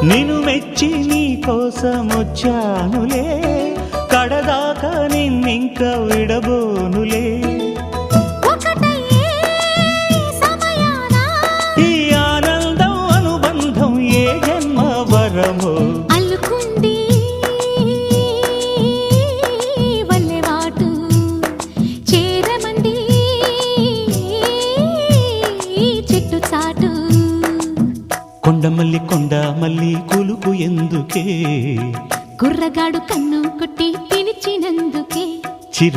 నిన్ను మెచ్చి నీ కోసం వచ్చానులే, కడదాకా నిన్నింక విడబోనులే. ఈ ఆనందం అనుబంధం ఏ జన్మ వరమో అల్లుకుంది వల్లెవాటు చేరమంది చెట్టు చాటు. కొండమల్లి కొండమల్లి కులుకు ఎందుకే, కుర్రగాడు కన్ను కొట్టి పిలిచినందుకే. చిరు